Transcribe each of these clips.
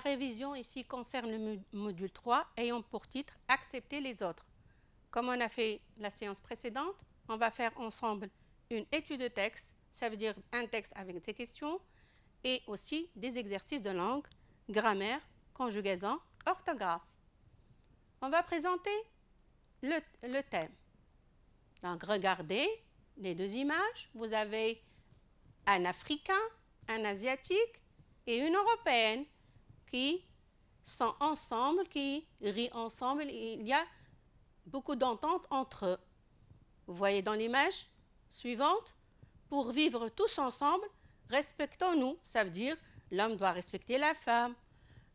révision ici concerne le module 3 ayant pour titre « Accepter les autres ». Comme on a fait la séance précédente, on va faire ensemble une étude de texte, ça veut dire un texte avec des questions et aussi des exercices de langue, grammaire, conjugaison, orthographe. On va présenter le thème. Donc, regardez les deux images. Vous avez un Africain, un Asiatique et une Européenne qui sont ensemble, qui rient ensemble. Il y a beaucoup d'entente entre eux. Vous voyez dans l'image suivante, pour vivre tous ensemble, respectons-nous. Ça veut dire l'homme doit respecter la femme,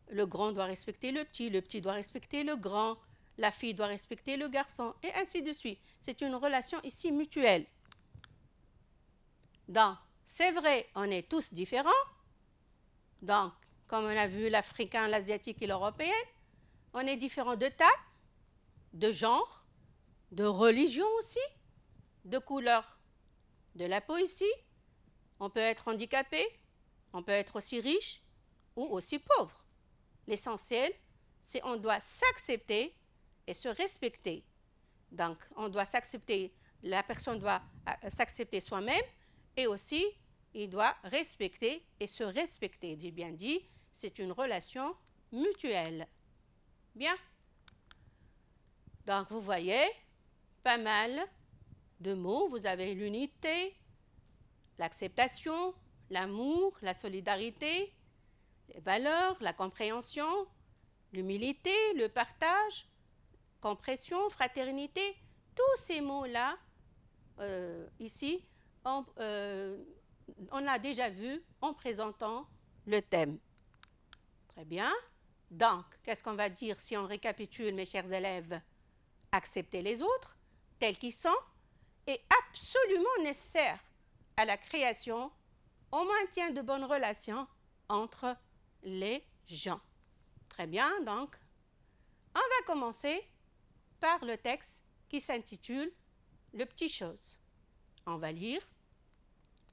le grand doit respecter le petit doit respecter le grand, la fille doit respecter le garçon, et ainsi de suite. C'est une relation ici mutuelle. Donc, c'est vrai, on est tous différents. Donc, comme on a vu l'Africain, l'Asiatique et l'Européen, on est différents de taille, de genre, de religion aussi, de couleur de la peau ici. On peut être handicapé, on peut être aussi riche ou aussi pauvre. L'essentiel, c'est qu'on doit s'accepter et se respecter. Donc, on doit s'accepter, la personne doit s'accepter soi-même et aussi, il doit respecter et se respecter. J'ai bien dit, c'est une relation mutuelle. Bien. Donc, vous voyez, pas mal de mots. Vous avez l'unité, l'acceptation, l'amour, la solidarité, les valeurs, la compréhension, l'humilité, le partage, compréhension, fraternité. Tous ces mots-là, ici, on a déjà vu en présentant le thème. Très bien. Donc, qu'est-ce qu'on va dire si on récapitule, mes chers élèves? Accepter les autres tels qu'ils sont est absolument nécessaire à la création, au maintien de bonnes relations entre les gens. Très bien, donc, on va commencer par le texte qui s'intitule « Le petit chose ». On va lire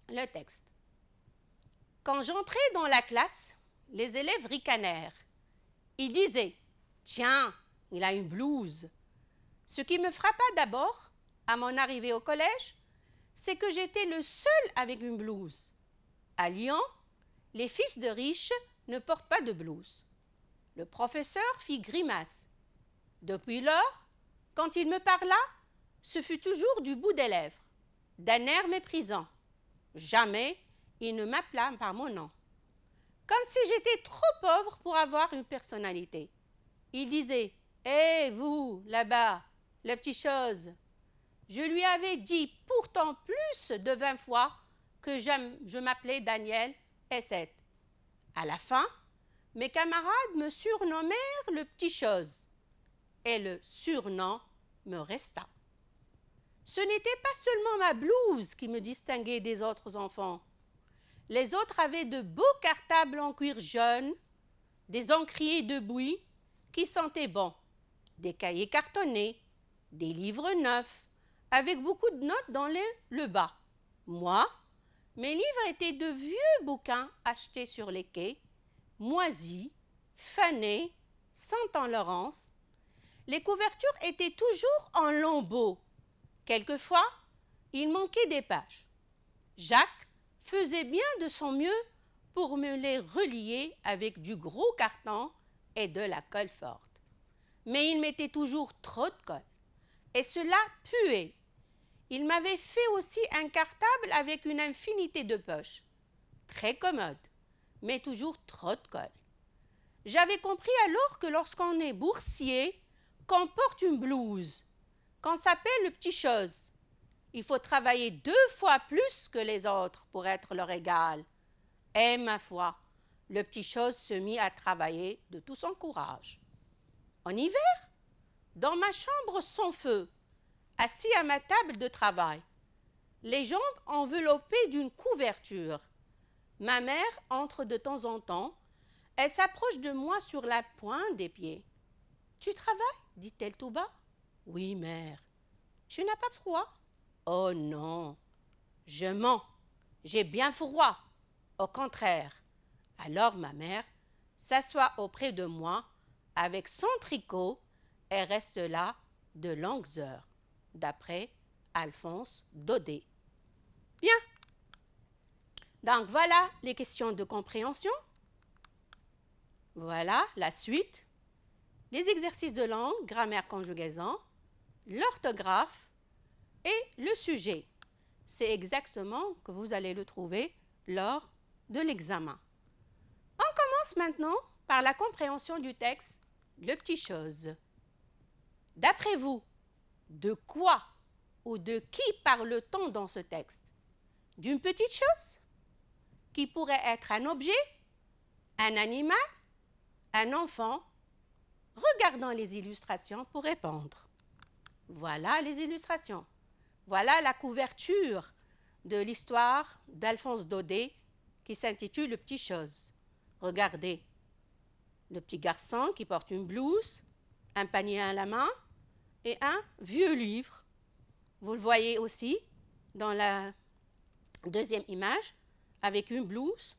le texte. Quand j'entrais dans la classe, les élèves ricanèrent. Ils disaient « Tiens, il a une blouse ». Ce qui me frappa d'abord, à mon arrivée au collège, c'est que j'étais le seul avec une blouse. À Lyon, les fils de riches ne portent pas de blouse. Le professeur fit grimace. Depuis lors, quand il me parla, ce fut toujours du bout des lèvres, d'un air méprisant. Jamais il ne m'appela par mon nom. Comme si j'étais trop pauvre pour avoir une personnalité. Il disait « Hé, vous, là-bas, le petit chose !» Je lui avais dit pourtant plus de 20 fois que je m'appelais Daniel S7. À la fin, mes camarades me surnommèrent le petit chose. Et le surnom me resta. Ce n'était pas seulement ma blouse qui me distinguait des autres enfants. Les autres avaient de beaux cartables en cuir jaune, des encriers de buis qui sentaient bon, des cahiers cartonnés, des livres neufs, avec beaucoup de notes dans le bas. Moi, mes livres étaient de vieux bouquins achetés sur les quais, moisis, fanés, sentant Laurence. Les couvertures étaient toujours en lambeaux. Quelquefois, il manquait des pages. Jacques faisait bien de son mieux pour me les relier avec du gros carton et de la colle forte. Mais il mettait toujours trop de colle, et cela puait. Il m'avait fait aussi un cartable avec une infinité de poches. Très commode, mais toujours trop de colle. J'avais compris alors que lorsqu'on est boursier, qu'on porte une blouse, qu'on s'appelle le petit chose, il faut travailler 2 fois plus que les autres pour être leur égal. Et ma foi, le petit chose se mit à travailler de tout son courage. En hiver, dans ma chambre sans feu, assis à ma table de travail, les jambes enveloppées d'une couverture. Ma mère entre de temps en temps. Elle s'approche de moi sur la pointe des pieds. « Tu travailles » dit-elle tout bas. « Oui, mère. »« Tu n'as pas froid ?»« Oh non. »« Je mens. J'ai bien froid. Au contraire. » Alors ma mère s'assoit auprès de moi avec son tricot et reste là de longues heures, d'après Alphonse Daudet. Bien. Donc, voilà les questions de compréhension. Voilà la suite. Les exercices de langue, grammaire, conjugaison, l'orthographe et le sujet. C'est exactement que vous allez le trouver lors de l'examen. On commence maintenant par la compréhension du texte, le petit chose. D'après vous, de quoi ou de qui parle-t-on dans ce texte? D'une petite chose qui pourrait être un objet, un animal, un enfant. Regardons les illustrations pour répondre. Voilà les illustrations. Voilà la couverture de l'histoire d'Alphonse Daudet qui s'intitule Le petit chose. Regardez, le petit garçon qui porte une blouse, un panier à la main et un vieux livre. Vous le voyez aussi dans la deuxième image avec une blouse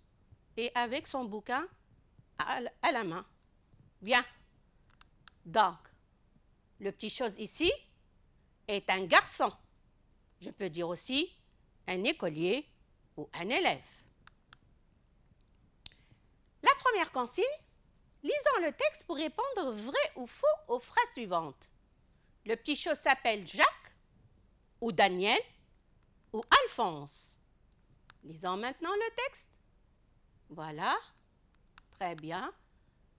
et avec son bouquin à la main. Bien. Donc, le petit chose ici est un garçon. Je peux dire aussi un écolier ou un élève. La première consigne, lisons le texte pour répondre vrai ou faux aux phrases suivantes. Le petit chose s'appelle Jacques ou Daniel ou Alphonse. Lisons maintenant le texte. Voilà, très bien.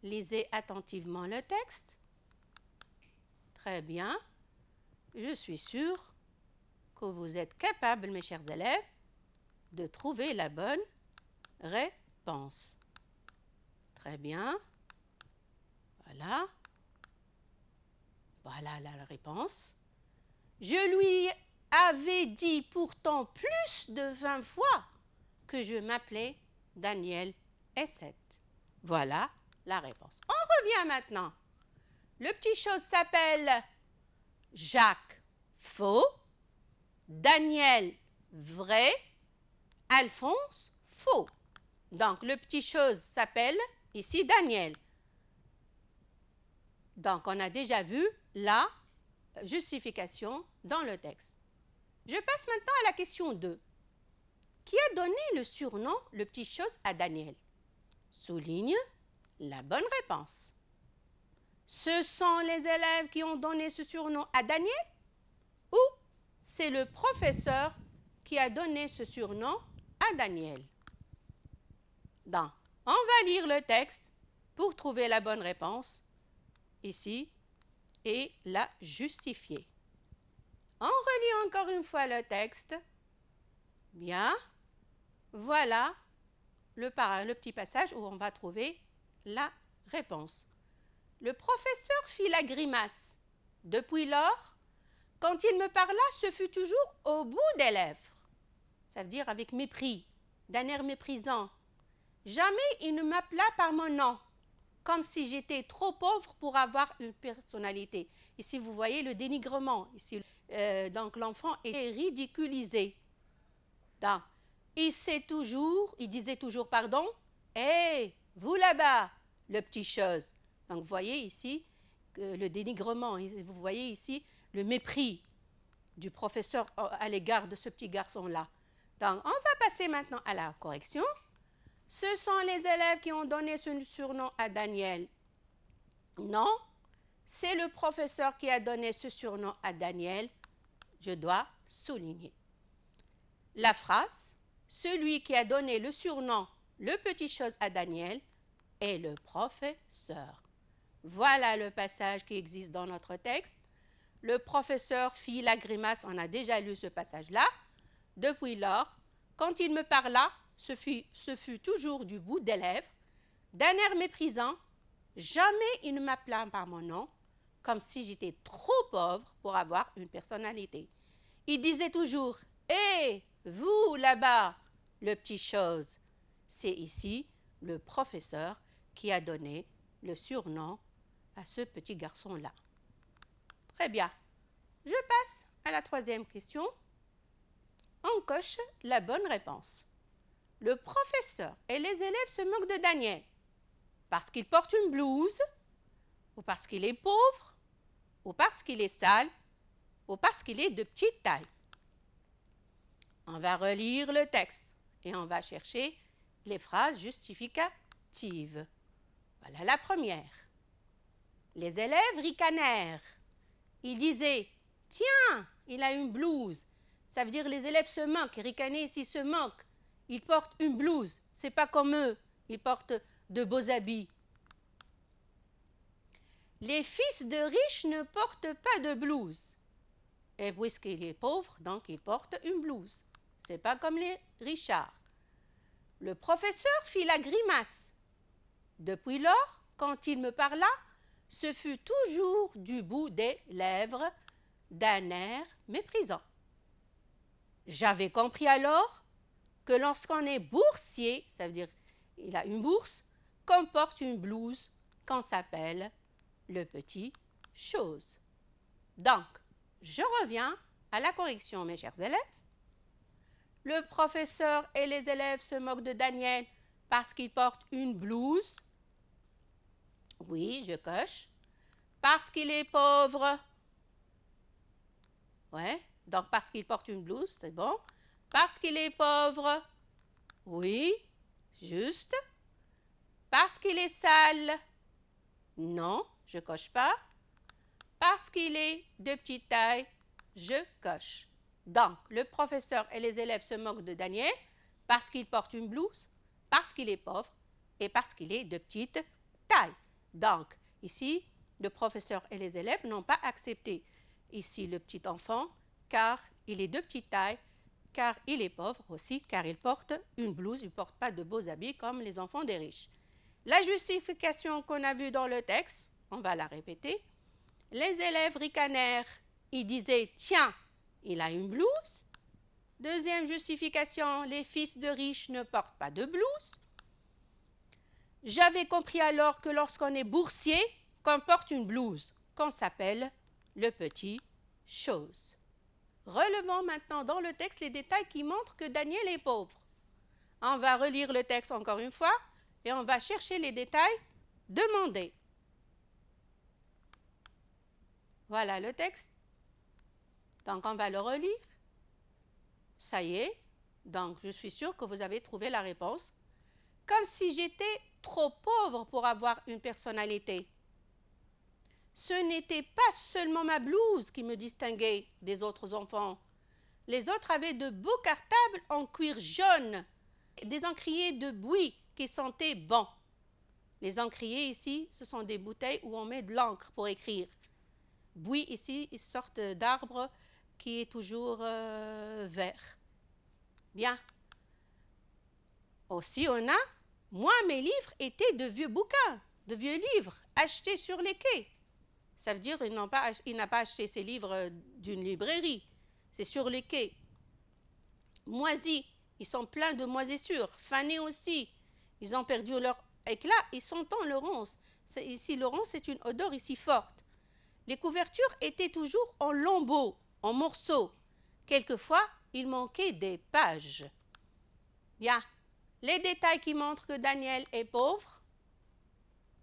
Lisez attentivement le texte. Très bien. Je suis sûre que vous êtes capables, mes chers élèves, de trouver la bonne réponse. Très bien. Voilà. Voilà la réponse. Je lui avais dit pourtant plus de 20 fois que je m'appelais Daniel S7. Voilà la réponse. On revient maintenant. Le petit chose s'appelle Jacques, faux. Daniel, vrai. Alphonse, faux. Donc, le petit chose s'appelle ici Daniel. Donc, on a déjà vu la justification dans le texte. Je passe maintenant à la question 2. Qui a donné le surnom le petit chose à Daniel? Souligne la bonne réponse. Ce sont les élèves qui ont donné ce surnom à Daniel ou c'est le professeur qui a donné ce surnom à Daniel? Donc, on va lire le texte pour trouver la bonne réponse ici et la justifier. On relit encore une fois le texte. Bien. Voilà le petit passage où on va trouver la réponse. Le professeur fit la grimace. Depuis lors, quand il me parla, ce fut toujours au bout des lèvres. Ça veut dire avec mépris, d'un air méprisant. Jamais il ne m'appela par mon nom, comme si j'étais trop pauvre pour avoir une personnalité. Ici, vous voyez le dénigrement. Ici, donc, l'enfant est ridiculisé. Donc, il disait toujours, pardon, « Hé, vous là-bas, le petit chose ». Donc, vous voyez ici le dénigrement. Vous voyez ici le mépris du professeur à l'égard de ce petit garçon-là. Donc, on va passer maintenant à la correction. Ce sont les élèves qui ont donné ce surnom à Daniel. Non, c'est le professeur qui a donné ce surnom à Daniel. Je dois souligner. La phrase, celui qui a donné le surnom, le petit chose à Daniel, est le professeur. Voilà le passage qui existe dans notre texte. Le professeur fit la grimace, on a déjà lu ce passage-là. Depuis lors, quand il me parla, ce fut toujours du bout des lèvres, d'un air méprisant. Jamais il ne m'appela par mon nom, comme si j'étais trop pauvre pour avoir une personnalité. Il disait toujours « Hé, vous là-bas, le petit chose ». C'est ici le professeur qui a donné le surnom à ce petit garçon-là. Très bien. Je passe à la troisième question. On coche la bonne réponse. Le professeur et les élèves se moquent de Daniel parce qu'il porte une blouse, ou parce qu'il est pauvre, ou parce qu'il est sale, ou parce qu'il est de petite taille. On va relire le texte et on va chercher les phrases justificatives. Voilà la première. Les élèves ricanèrent. Ils disaient « Tiens, il a une blouse ». Ça veut dire les élèves se moquent. Ricaner ici se moquent. Ils portent une blouse. C'est pas comme eux. Ils portent de beaux habits. Les fils de riches ne portent pas de blouse. Et puisqu'il est pauvre, donc il porte une blouse. C'est pas comme les richards. Le professeur fit la grimace. Depuis lors, quand il me parla, ce fut toujours du bout des lèvres, d'un air méprisant. J'avais compris alors que lorsqu'on est boursier, ça veut dire il a une bourse, qu'on porte une blouse, qu'on s'appelle le petit chose. Donc, je reviens à la correction, mes chers élèves. Le professeur et les élèves se moquent de Daniel parce qu'il porte une blouse. Oui, je coche. Parce qu'il est pauvre. Ouais, donc parce qu'il porte une blouse, c'est bon. Parce qu'il est pauvre. Oui, juste. Parce qu'il est sale. Non, je coche pas. Parce qu'il est de petite taille, je coche. Donc, le professeur et les élèves se moquent de Daniel parce qu'il porte une blouse, parce qu'il est pauvre et parce qu'il est de petite taille. Donc, ici, le professeur et les élèves n'ont pas accepté ici le petit enfant car il est de petite taille, car il est pauvre aussi, car il porte une blouse, il ne porte pas de beaux habits comme les enfants des riches. La justification qu'on a vue dans le texte, on va la répéter. Les élèves ricanèrent, ils disaient « Tiens, il a une blouse ». Deuxième justification, les fils de riches ne portent pas de blouse. J'avais compris alors que lorsqu'on est boursier, qu'on porte une blouse, qu'on s'appelle le petit chose. Relevons maintenant dans le texte les détails qui montrent que Daniel est pauvre. On va relire le texte encore une fois et on va chercher les détails demandés. Voilà le texte. Donc, on va le relire. Ça y est. Donc, je suis sûre que vous avez trouvé la réponse. Comme si j'étais trop pauvre pour avoir une personnalité. Ce n'était pas seulement ma blouse qui me distinguait des autres enfants. Les autres avaient de beaux cartables en cuir jaune, des encriers de buis qui sentaient bon. Les encriers ici, ce sont des bouteilles où on met de l'encre pour écrire. Buis ici, une sorte d'arbre qui est toujours vert. Bien. Aussi, moi, mes livres étaient de vieux bouquins, de vieux livres achetés sur les quais. Ça veut dire qu'il n'a pas acheté ses livres d'une librairie. C'est sur les quais. Moisis, ils sont pleins de moisissures. Fanés aussi, ils ont perdu leur éclat. Ils sentent le ronce. Ici, le ronce, c'est une odeur ici forte. Les couvertures étaient toujours en lambeaux, en morceaux. Quelquefois, il manquait des pages. Bien. Les détails qui montrent que Daniel est pauvre.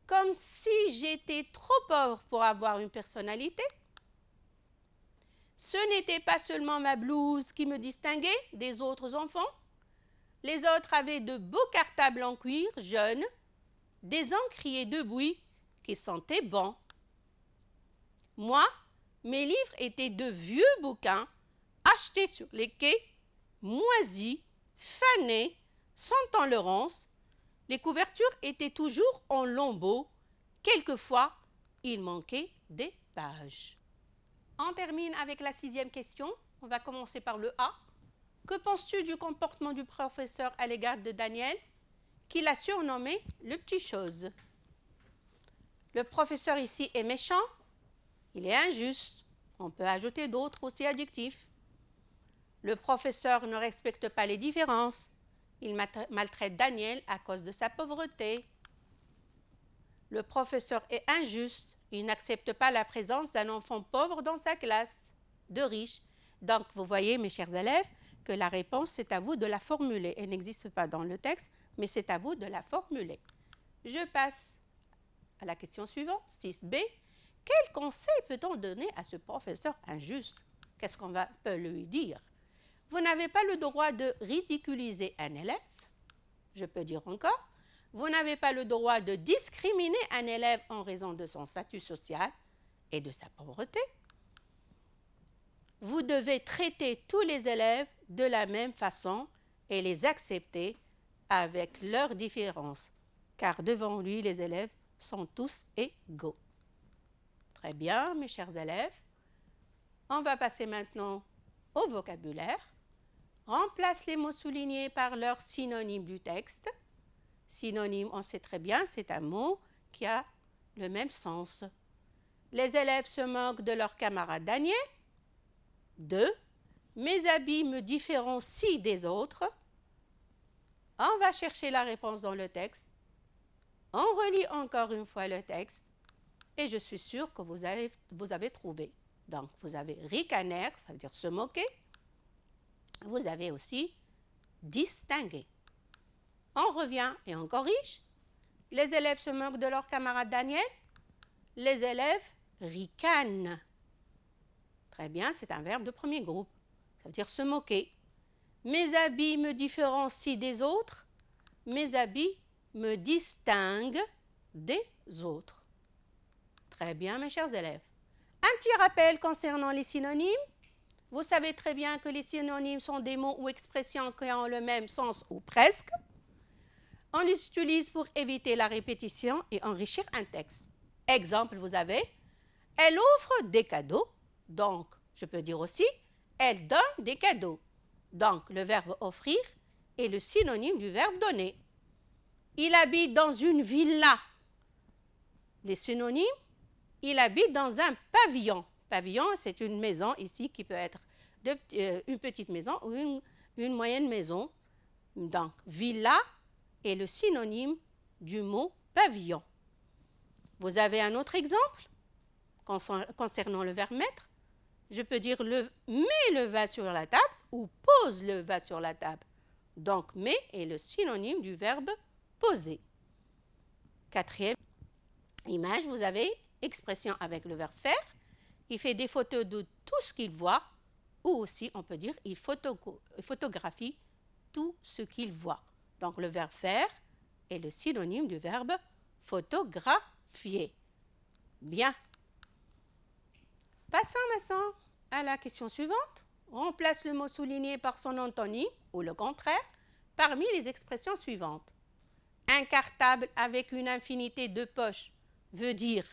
Comme si j'étais trop pauvre pour avoir une personnalité. Ce n'était pas seulement ma blouse qui me distinguait des autres enfants. Les autres avaient de beaux cartables en cuir jaune, des encriers de buis qui sentaient bon. Moi, mes livres étaient de vieux bouquins achetés sur les quais, moisis, fanés, sentant le ronce. Les couvertures étaient toujours en lambeaux. Quelquefois, il manquait des pages. On termine avec la 6e question. On va commencer par le A. Que penses-tu du comportement du professeur à l'égard de Daniel, qu'il a surnommé le petit chose? Le professeur ici est méchant. Il est injuste. On peut ajouter d'autres aussi adjectifs. Le professeur ne respecte pas les différences. Il maltraite Daniel à cause de sa pauvreté. Le professeur est injuste. Il n'accepte pas la présence d'un enfant pauvre dans sa classe, de riche. Donc, vous voyez, mes chers élèves, que la réponse, c'est à vous de la formuler. Elle n'existe pas dans le texte, mais c'est à vous de la formuler. Je passe. à la question suivante, 6b. Quel conseil peut-on donner à ce professeur injuste? Qu'est-ce qu'on peut lui dire? Vous n'avez pas le droit de ridiculiser un élève. Je peux dire encore, vous n'avez pas le droit de discriminer un élève en raison de son statut social et de sa pauvreté. Vous devez traiter tous les élèves de la même façon et les accepter avec leurs différences, car devant lui, les élèves sont tous égaux. Très bien, mes chers élèves. On va passer maintenant au vocabulaire. Remplace les mots soulignés par leur synonyme du texte. Synonyme, on sait très bien, c'est un mot qui a le même sens. Les élèves se moquent de leur camarade Daniel. 2. Mes habits me différencient des autres. On va chercher la réponse dans le texte. On relit encore une fois le texte. Et je suis sûre que vous avez trouvé. Donc, vous avez ricaner, ça veut dire se moquer. Vous avez aussi distinguer. On revient et on corrige. Les élèves se moquent de leur camarade Daniel. Les élèves ricanent. Très bien, c'est un verbe de premier groupe. Ça veut dire se moquer. Mes habits me différencient des autres. Mes habits me distinguent des autres. Très bien, mes chers élèves. Un petit rappel concernant les synonymes. Vous savez très bien que les synonymes sont des mots ou expressions qui ont le même sens ou presque. On les utilise pour éviter la répétition et enrichir un texte. Exemple, vous avez « Elle offre des cadeaux ». Donc, je peux dire aussi « Elle donne des cadeaux ». Donc, le verbe « offrir » est le synonyme du verbe « donner ». Il habite dans une villa. Les synonymes, il habite dans un pavillon. Pavillon, c'est une maison ici qui peut être une petite maison ou une moyenne maison. Donc, villa est le synonyme du mot pavillon. Vous avez un autre exemple concernant le verbe mettre. Je peux dire mets le vase sur la table ou pose le vase sur la table. Donc, mets est le synonyme du verbe poser. Quatrième image, vous avez expression avec le verbe faire. Il fait des photos de tout ce qu'il voit, ou aussi on peut dire il photographie tout ce qu'il voit. Donc le verbe faire est le synonyme du verbe photographier. Bien. Passons maintenant à la question suivante. Remplace le mot souligné par son antonyme ou le contraire parmi les expressions suivantes. Un cartable avec une infinité de poches veut dire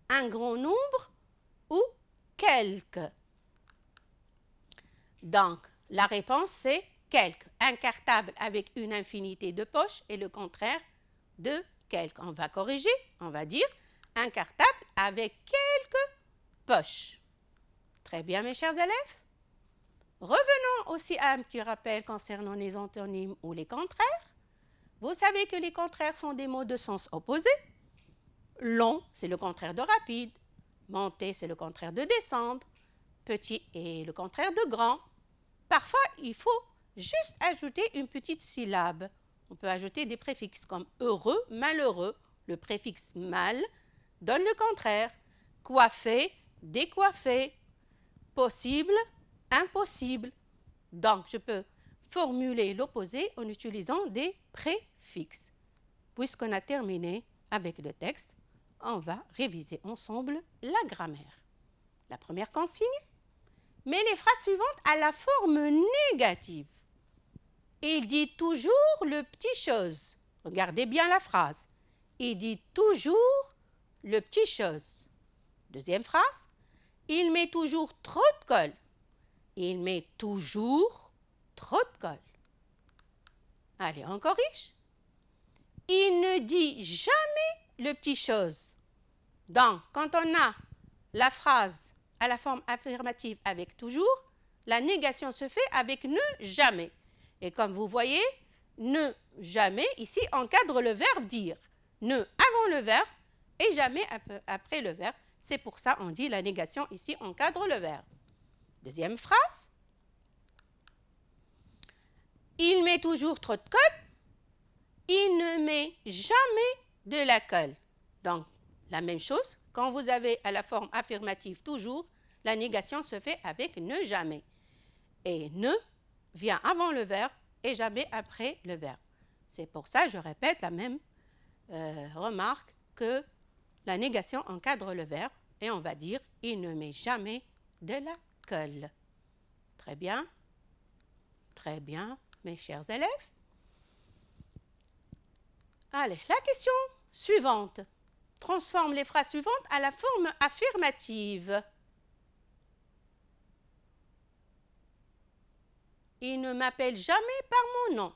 un grand nombre ou quelques. Donc, la réponse c'est quelques. Un cartable avec une infinité de poches est le contraire de quelques. On va corriger, on va dire un cartable avec quelques poches. Très bien, mes chers élèves. Revenons aussi à un petit rappel concernant les antonymes ou les contraires. Vous savez que les contraires sont des mots de sens opposé. Long, c'est le contraire de rapide. Monter, c'est le contraire de descendre. Petit est le contraire de grand. Parfois, il faut juste ajouter une petite syllabe. On peut ajouter des préfixes comme heureux, malheureux. Le préfixe mal donne le contraire. Coiffé, décoiffé. Possible, impossible. Donc, je peux formuler l'opposé en utilisant des préfixes. Puisqu'on a terminé avec le texte, on va réviser ensemble la grammaire. La première consigne, mais les phrases suivantes à la forme négative. Il dit toujours le petit chose. Regardez bien la phrase. Il dit toujours le petit chose. Deuxième phrase, il met toujours trop de colle. Il met toujours trop de colle. Allez, on corrige. Il ne dit jamais le petit chose. Donc, quand on a la phrase à la forme affirmative avec toujours, la négation se fait avec ne jamais. Et comme vous voyez, ne jamais, ici, encadre le verbe dire. Ne avant le verbe et jamais après le verbe. C'est pour ça qu'on dit la négation ici encadre le verbe. Deuxième phrase. Il met toujours trop de colle. Il ne met jamais de la colle. Donc, La même chose, quand vous avez à la forme affirmative toujours, la négation se fait avec ne jamais. Et ne vient avant le verbe et jamais après le verbe. C'est pour ça, je répète la même remarque que la négation encadre le verbe et on va dire « il ne met jamais de la colle ». Très bien, mes chers élèves. Allez, la question suivante. Transforme les phrases suivantes à la forme affirmative. Il ne m'appelle jamais par mon nom.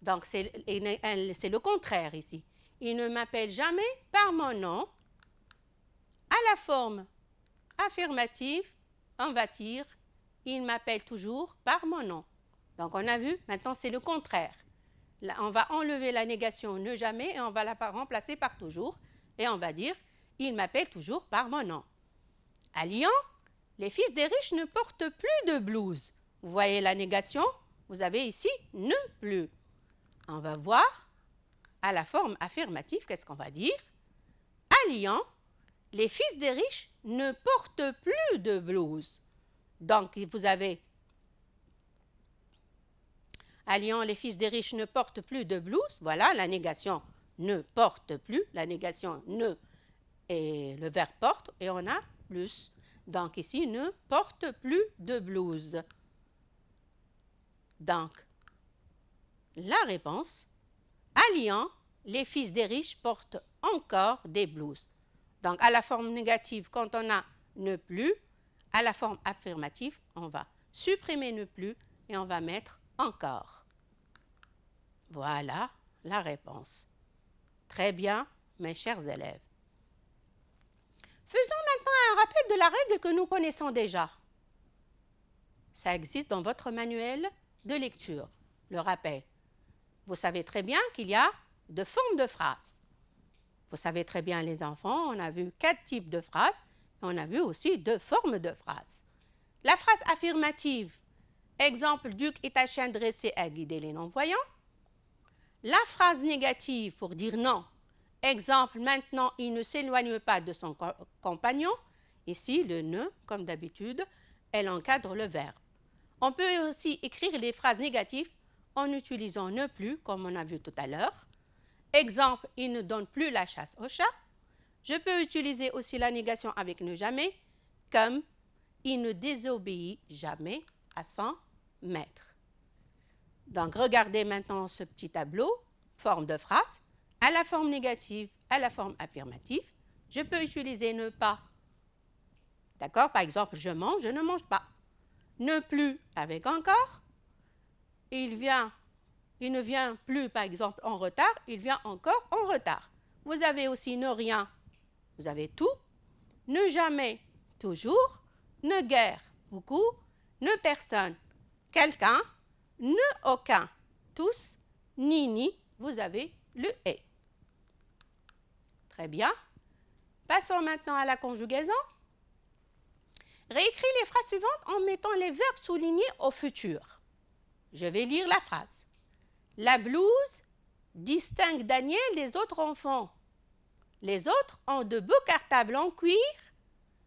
Donc, c'est le contraire ici. Il ne m'appelle jamais par mon nom. À la forme affirmative, on va dire « il m'appelle toujours par mon nom ». Donc, on a vu, maintenant c'est le contraire. Là, on va enlever la négation « ne jamais » et on va la remplacer par « toujours ». Et on va dire « il m'appelle toujours par mon nom ». À Lyon, les fils des riches ne portent plus de blouse. Vous voyez la négation? Vous avez ici « ne plus ». On va voir à la forme affirmative, qu'est-ce qu'on va dire? À Lyon, les fils des riches ne portent plus de blouse. Donc, vous avez à Lyon, les fils des riches ne portent plus de blouse. Voilà, la négation ne porte plus. La négation ne et le verbe porte et on a plus. Donc, ici, ne porte plus de blouse. Donc, la réponse, à Lyon, les fils des riches portent encore des blouses. Donc, à la forme négative, quand on a ne plus, à la forme affirmative, on va supprimer ne plus et on va mettre encore. Voilà la réponse. Très bien, mes chers élèves. Faisons maintenant un rappel de la règle que nous connaissons déjà. Ça existe dans votre manuel de lecture, le rappel. Vous savez très bien qu'il y a deux formes de phrases. Vous savez très bien, les enfants, on a vu 4 types de phrases, et on a vu aussi 2 formes de phrases. La phrase affirmative, exemple, Duc est un chien dressé à guider les non-voyants. La phrase négative pour dire non, exemple, maintenant, il ne s'éloigne pas de son compagnon. Ici, le ne, comme d'habitude, elle encadre le verbe. On peut aussi écrire les phrases négatives en utilisant ne plus, comme on a vu tout à l'heure. Exemple, il ne donne plus la chasse au chat. Je peux utiliser aussi la négation avec ne jamais, comme il ne désobéit jamais à son maître. Donc, regardez maintenant ce petit tableau, forme de phrase, à la forme négative, à la forme affirmative. Je peux utiliser ne pas. D'accord? Par exemple, je mange, je ne mange pas. Ne plus avec encore. Il ne vient plus, par exemple, en retard, il vient encore en retard. Vous avez aussi ne rien, vous avez tout. Ne jamais, toujours. Ne guère, beaucoup. Ne personne, quelqu'un. Ne aucun, tous. Ni, vous avez le et. Très bien. Passons maintenant à la conjugaison. Réécris les phrases suivantes en mettant les verbes soulignés au futur. Je vais lire la phrase. La blouse distingue Daniel des autres enfants. Les autres ont de beaux cartables en cuir.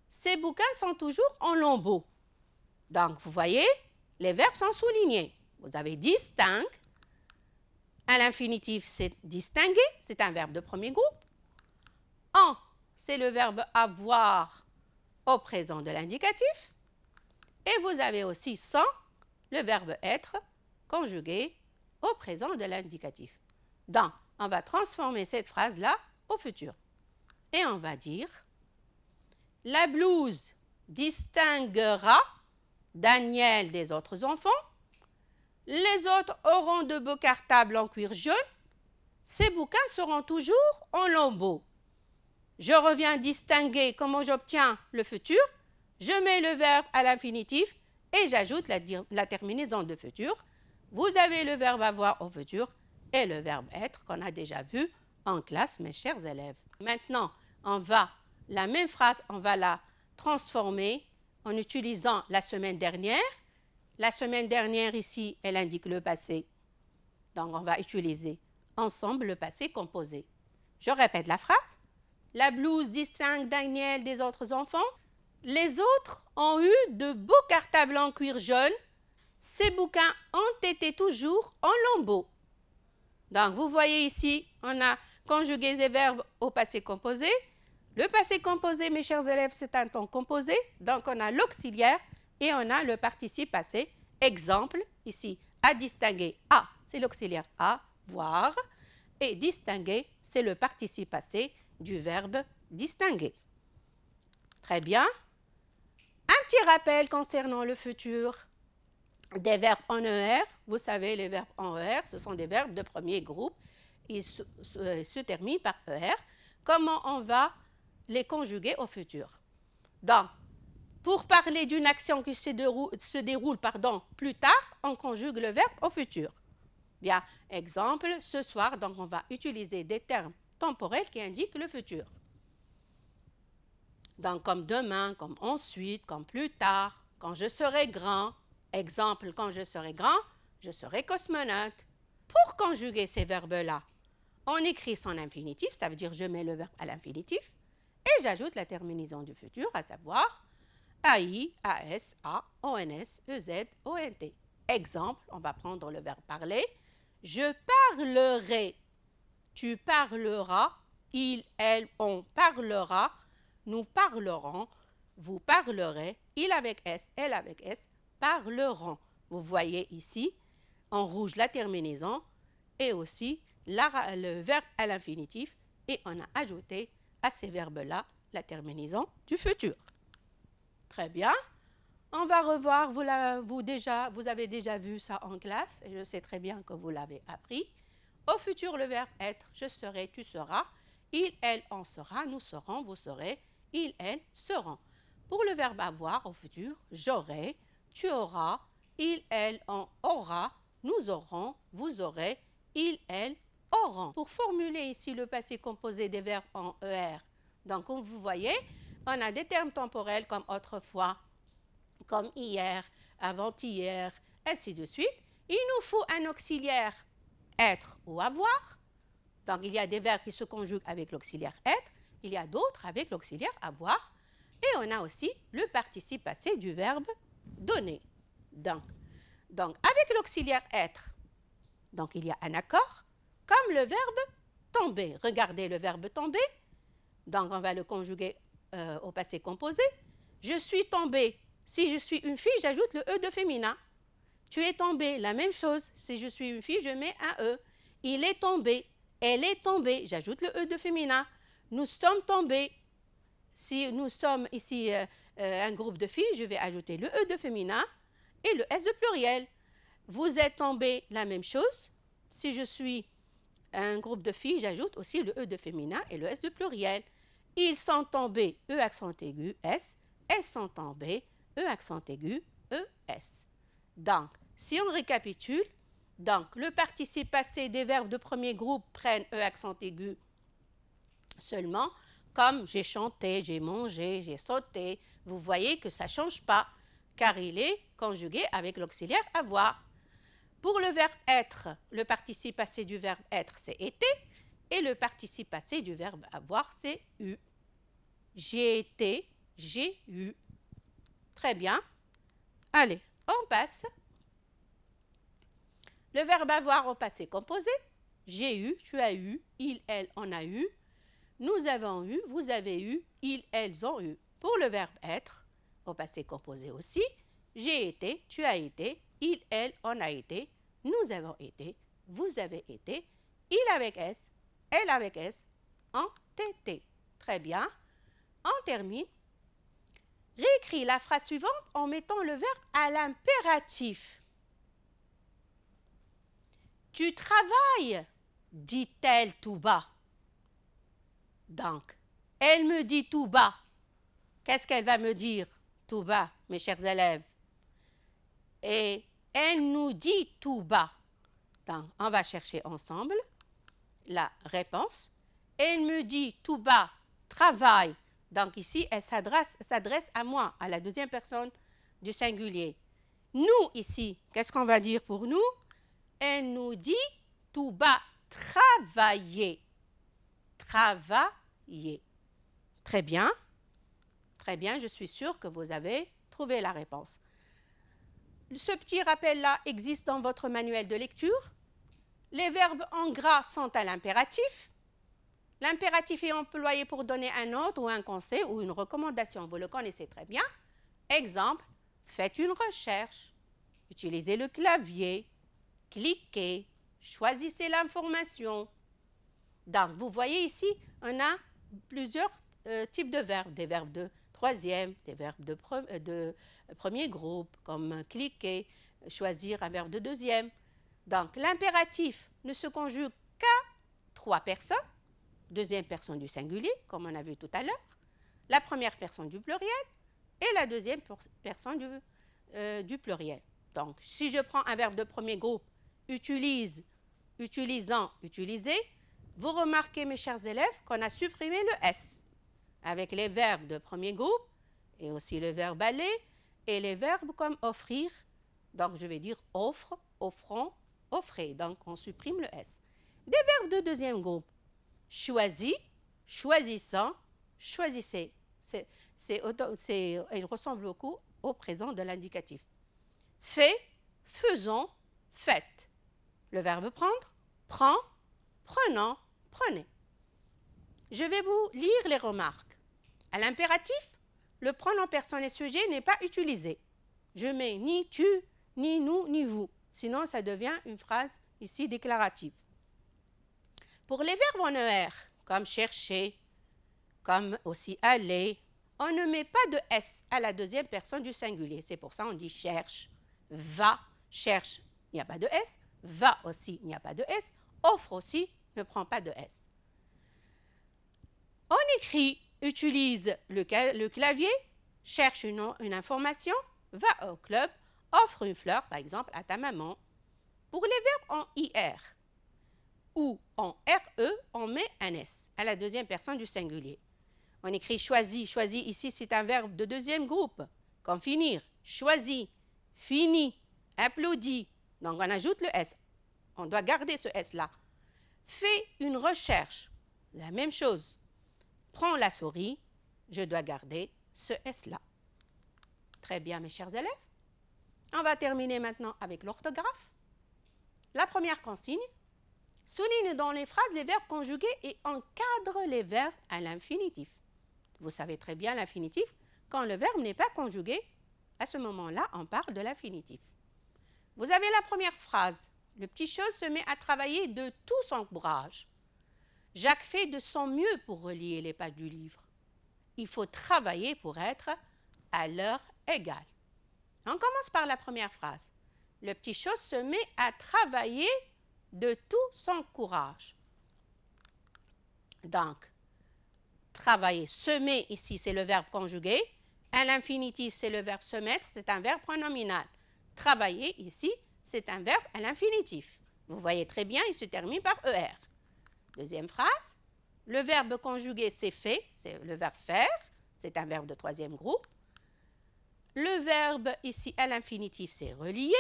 Ces bouquins sont toujours en lambeaux. Donc, vous voyez, les verbes sont soulignés. Vous avez distingue. À l'infinitif, c'est distinguer. C'est un verbe de premier groupe. En, c'est le verbe avoir au présent de l'indicatif. Et vous avez aussi sans, le verbe être, conjugué au présent de l'indicatif. Donc, on va transformer cette phrase-là au futur. Et on va dire, la blouse distinguera Daniel des autres enfants. Les autres auront de beaux cartables en cuir jaune. Ces bouquins seront toujours en lambeaux. Je reviens distinguer comment j'obtiens le futur. Je mets le verbe à l'infinitif et j'ajoute la terminaison de futur. Vous avez le verbe avoir au futur et le verbe être qu'on a déjà vu en classe, mes chers élèves. Maintenant, la même phrase, on va la transformer en utilisant la semaine dernière. La semaine dernière, ici, elle indique le passé. Donc, on va utiliser ensemble le passé composé. Je répète la phrase. La blouse distingue Daniel des autres enfants. Les autres ont eu de beaux cartables en cuir jaune. Ces bouquins ont été toujours en lambeaux. Donc, vous voyez ici, on a conjugué des verbes au passé composé. Le passé composé, mes chers élèves, c'est un temps composé. Donc, on a l'auxiliaire et on a le participe passé. Exemple, ici, à distinguer. À, c'est l'auxiliaire à, voir. Et distinguer, c'est le participe passé du verbe distinguer. Très bien. Un petit rappel concernant le futur des verbes en ER. Vous savez, les verbes en ER, ce sont des verbes de premier groupe. Ils se terminent par ER. Comment on va les conjuguer au futur? Donc, pour parler d'une action qui se déroule plus tard, on conjugue le verbe au futur. Bien, exemple, ce soir, donc on va utiliser des termes temporels qui indiquent le futur. Donc, comme demain, comme ensuite, comme plus tard, quand je serai grand. Exemple, quand je serai grand, je serai cosmonaute. Pour conjuguer ces verbes-là, on écrit son infinitif, ça veut dire je mets le verbe à l'infinitif, et j'ajoute la terminaison du futur, à savoir AI, AS, A, ONS, EZ, ONT. Exemple, on va prendre le verbe parler. Je parlerai, tu parleras, il, elle, on parlera, nous parlerons, vous parlerez, il avec S, elle avec S, parleront. Vous voyez ici, en rouge, la terminaison et aussi le verbe à l'infinitif. Et on a ajouté à ces verbes-là la terminaison du futur. Très bien. On va revoir, vous avez déjà vu ça en classe, et je sais très bien que vous l'avez appris. Au futur, le verbe être, je serai, tu seras. Il, elle, on sera, nous serons, vous serez. Il, elle, seront. Pour le verbe avoir, au futur, j'aurai, tu auras. Il, elle, on aura. Nous aurons, vous aurez. Il, elle, auront. Pour formuler ici le passé composé des verbes en ER, donc comme vous voyez, on a des termes temporels comme autrefois, comme hier, avant-hier, ainsi de suite. Il nous faut un auxiliaire être ou avoir. Donc, il y a des verbes qui se conjuguent avec l'auxiliaire être. Il y a d'autres avec l'auxiliaire avoir. Et on a aussi le participe passé du verbe donner. Donc avec l'auxiliaire être, donc il y a un accord, comme le verbe tomber. Regardez le verbe tomber. Donc, on va le conjuguer au passé composé. Je suis tombée. Si je suis une fille, j'ajoute le E de féminin. Tu es tombée, la même chose. Si je suis une fille, je mets un E. Il est tombé. Elle est tombée. J'ajoute le E de féminin. Nous sommes tombés. Si nous sommes ici un groupe de filles, je vais ajouter le E de féminin et le S de pluriel. Vous êtes tombés, la même chose. Si je suis un groupe de filles, j'ajoute aussi le E de féminin et le S de pluriel. Ils sont tombés, E accent aigu, S. Elles sont tombées, E accent aigu, ES. Donc, si on récapitule, donc le participe passé des verbes de premier groupe prennent E accent aigu seulement, comme j'ai chanté, j'ai mangé, j'ai sauté. Vous voyez que ça ne change pas, car il est conjugué avec l'auxiliaire avoir. Pour le verbe être, le participe passé du verbe être, c'est été, et le participe passé du verbe avoir, c'est eu. J'ai été, j'ai eu. Très bien. Allez, on passe. Le verbe avoir au passé composé. J'ai eu, tu as eu, il, elle, on a eu. Nous avons eu, vous avez eu, ils, elles ont eu. Pour le verbe être, au passé composé aussi. J'ai été, tu as été, il, elle, on a été. Nous avons été, vous avez été. Il avec S, elle avec S, ont été. Très bien. On termine. Réécris la phrase suivante en mettant le verbe à l'impératif. Tu travailles, dit-elle tout bas. Donc, elle me dit tout bas. Qu'est-ce qu'elle va me dire tout bas, mes chers élèves? Et elle nous dit tout bas. Donc, on va chercher ensemble la réponse. Elle me dit tout bas, travaille. Donc ici, elle s'adresse à moi, à la deuxième personne du singulier. Nous, ici, qu'est-ce qu'on va dire pour nous? Elle nous dit tout bas, travailler. Travailler. Très bien. Très bien, je suis sûre que vous avez trouvé la réponse. Ce petit rappel-là existe dans votre manuel de lecture. Les verbes en gras sont à l'impératif. L'impératif est employé pour donner un ordre ou un conseil ou une recommandation. Vous le connaissez très bien. Exemple, faites une recherche, utilisez le clavier, cliquez, choisissez l'information. Donc, vous voyez ici, on a plusieurs types de verbes. Des verbes de troisième, des verbes de premier groupe, comme cliquer, choisir un verbe de deuxième. Donc, l'impératif ne se conjugue qu'à 3 personnes. Deuxième personne du singulier, comme on a vu tout à l'heure, la première personne du pluriel et la deuxième personne du pluriel. Donc, si je prends un verbe de premier groupe, utilise, utilisant, utiliser, vous remarquez, mes chers élèves, qu'on a supprimé le S avec les verbes de premier groupe et aussi le verbe aller et les verbes comme offrir. Donc, je vais dire offre, offrant, offrez. Donc, on supprime le S. Des verbes de deuxième groupe. Choisi, choisissant, choisissez. Il ressemble beaucoup au présent de l'indicatif. Fait, faisons, faites. Le verbe prendre, prend, prenant, prenez. Je vais vous lire les remarques. À l'impératif, le pronom personne et sujet n'est pas utilisé. Je mets ni tu, ni nous, ni vous. Sinon, ça devient une phrase ici déclarative. Pour les verbes en ER, comme chercher, comme aussi aller, on ne met pas de S à la deuxième personne du singulier. C'est pour ça qu'on dit cherche, va, cherche, il n'y a pas de S, va aussi, il n'y a pas de S, offre aussi, ne prend pas de S. On écrit, utilise le clavier, cherche une information, va au club, offre une fleur, par exemple, à ta maman. Pour les verbes en IR ou en RE, on met un S à la deuxième personne du singulier. On écrit choisi. Choisi, ici, c'est un verbe de deuxième groupe. Comme finir, choisi, fini, applaudi. Donc, on ajoute le S. On doit garder ce S-là. Fais une recherche. La même chose. Prends la souris. Je dois garder ce S-là. Très bien, mes chers élèves. On va terminer maintenant avec l'orthographe. La première consigne. Souligne dans les phrases les verbes conjugués et encadre les verbes à l'infinitif. Vous savez très bien l'infinitif. Quand le verbe n'est pas conjugué, à ce moment-là, on parle de l'infinitif. Vous avez la première phrase. Le petit chose se met à travailler de tout son courage. Jacques fait de son mieux pour relier les pages du livre. Il faut travailler pour être à l'heure égale. On commence par la première phrase. Le petit chose se met à travailler de tout son courage. Donc, travailler, semer ici, c'est le verbe conjugué. À l'infinitif, c'est le verbe se mettre, c'est un verbe pronominal. Travailler ici, c'est un verbe à l'infinitif. Vous voyez très bien, il se termine par ER. Deuxième phrase, le verbe conjugué, c'est fait, c'est le verbe faire, c'est un verbe de troisième groupe. Le verbe ici à l'infinitif, c'est relier.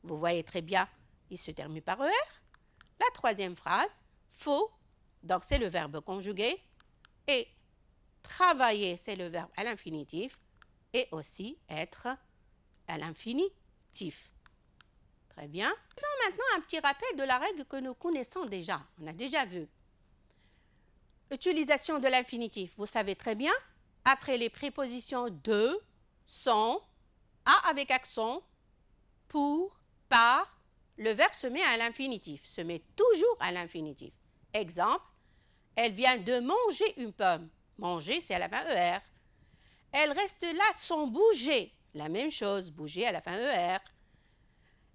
Vous voyez très bien, il se termine par ER. La troisième phrase, faut, donc c'est le verbe conjugué. Et travailler, c'est le verbe à l'infinitif. Et aussi être à l'infinitif. Très bien. Faisons maintenant un petit rappel de la règle que nous connaissons déjà. On a déjà vu. Utilisation de l'infinitif. Vous savez très bien, après les prépositions de, sont, à avec accent, pour, par, le verbe se met à l'infinitif, se met toujours à l'infinitif. Exemple, elle vient de manger une pomme. Manger, c'est à la fin ER. Elle reste là sans bouger. La même chose, bouger à la fin ER.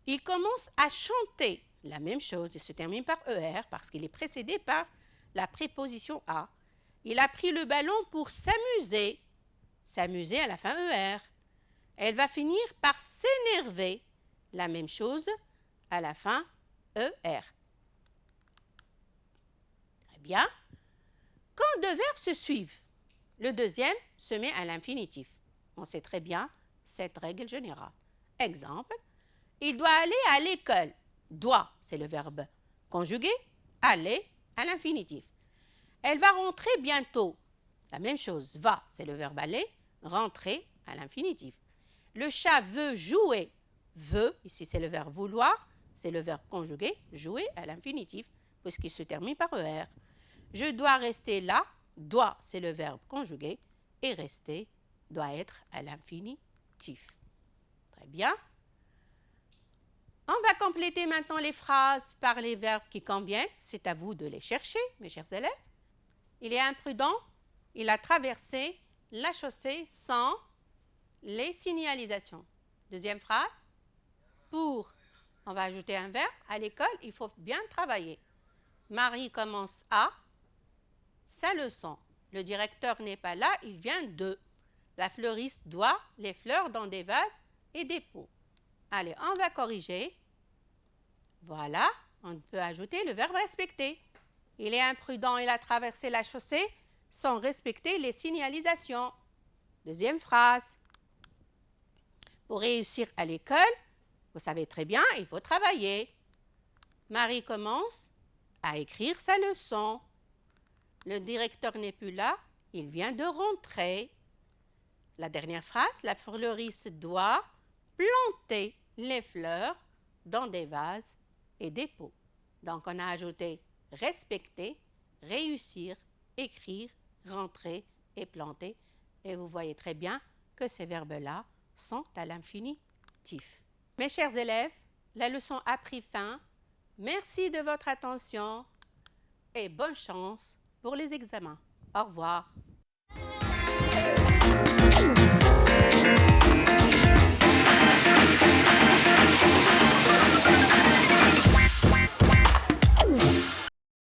Il commence à chanter. La même chose, il se termine par ER parce qu'il est précédé par la préposition à. Il a pris le ballon pour s'amuser. S'amuser à la fin ER. Elle va finir par s'énerver. La même chose à la fin ER. Très bien. Quand deux verbes se suivent, le deuxième se met à l'infinitif. On sait très bien cette règle générale. Exemple, il doit aller à l'école. Doit, c'est le verbe conjugué. Aller à l'infinitif. Elle va rentrer bientôt. La même chose, va, c'est le verbe aller, rentrer à l'infinitif. Le chat veut jouer. Veut, ici c'est le verbe vouloir, c'est le verbe conjugué, jouer à l'infinitif, puisqu'il se termine par ER. Je dois rester là, doit, c'est le verbe conjugué, et rester doit être à l'infinitif. Très bien. On va compléter maintenant les phrases par les verbes qui conviennent. C'est à vous de les chercher, mes chers élèves. Il est imprudent, il a traversé la chaussée sans les signalisations. Deuxième phrase. Pour, on va ajouter un verbe. À l'école, il faut bien travailler. Marie commence à sa leçon. Le directeur n'est pas là, il vient de. La fleuriste doit les fleurs dans des vases et des pots. Allez, on va corriger. Voilà, on peut ajouter le verbe respecter. Il est imprudent, il a traversé la chaussée sans respecter les signalisations. Deuxième phrase. Pour réussir à l'école, vous savez très bien, il faut travailler. Marie commence à écrire sa leçon. Le directeur n'est plus là, il vient de rentrer. La dernière phrase, la fleuriste doit planter les fleurs dans des vases et des pots. Donc, on a ajouté respecter, réussir, écrire, rentrer et planter. Et vous voyez très bien que ces verbes-là sont à l'infinitif. Mes chers élèves, la leçon a pris fin. Merci de votre attention et bonne chance pour les examens. Au revoir.